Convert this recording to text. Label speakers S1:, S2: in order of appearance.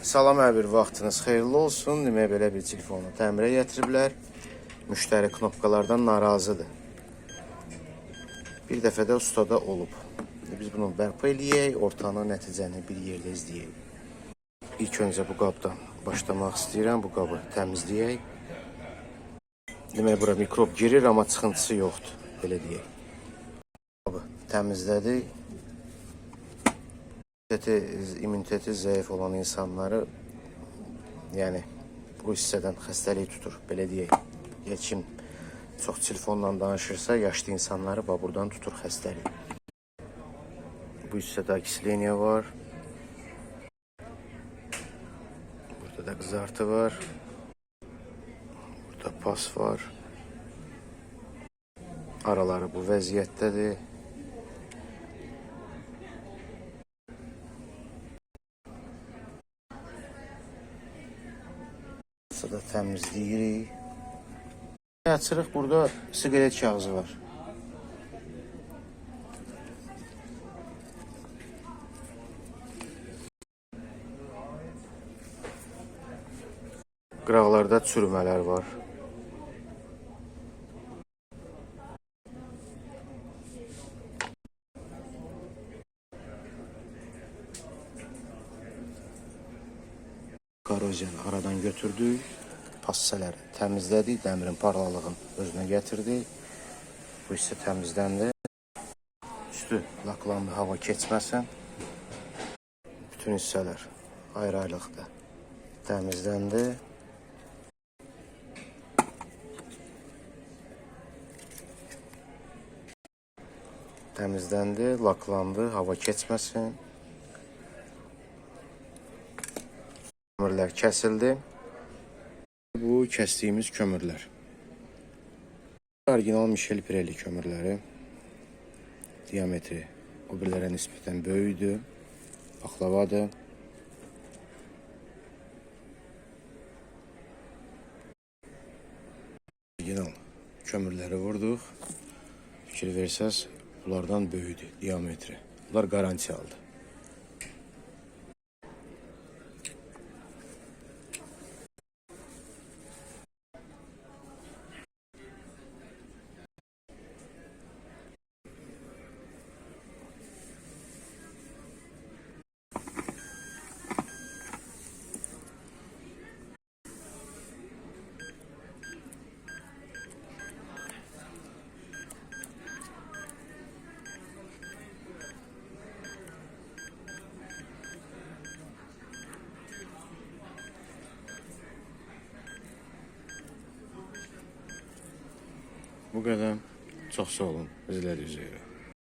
S1: Salam hər bir vaxtınız xeyirli olsun. Demək belə bir telefonu təmirə gətiriblər. Müştəri knopkalardan narazıdır. Bir dəfə də ustada olub. Biz bunu bərpa eləyək, ortanı nəticəni bir yerdə izləyək. İlk öncə bu qabdan başlamaq istəyirəm. Bu qabı təmizləyək. Demək bura mikrob girir, amma çıxıntısı yoxdur. Belə deyək. Qabı təmizlədik. İmmuniteti zəif olan insanları, yəni bu hissədən xəstəlik tutur, belə deyək. Kim çox telefonla danışırsa, yaşlı insanları buradan tutur xəstəlik. Bu hissədə oksileniya var. Burada da qızartı var. Burada pas var. Araları bu vəziyyətdədir. Da təmizləyirik. Açırıq, burada siqaret kağızı var. Qıraqlarda çürümələr var. Korroziyanı aradan götürdük. Passələri təmizlədik. Dəmirin parlalığını özünə gətirdik. Bu hissə təmizləndi. Üstü laklandı, hava keçməsin. Bütün hissələr ayrı-ayrılıqda təmizləndi. Təmizləndi, laklandı, hava keçməsin. Kömürlər kəsildi. Bu kəsdiyimiz kömürlər. Orijinal Michel Pirelli kömürləri. Diametri o birlərə nisbətən böyükdür. Baklavadır. Orijinal kömürləri vurduq. Fikir versəz, bunlardan böyükdür diametri. Bunlar garanti aldı. Bu qədər. Çox sağ olun. İzlədiyiniz üzrə.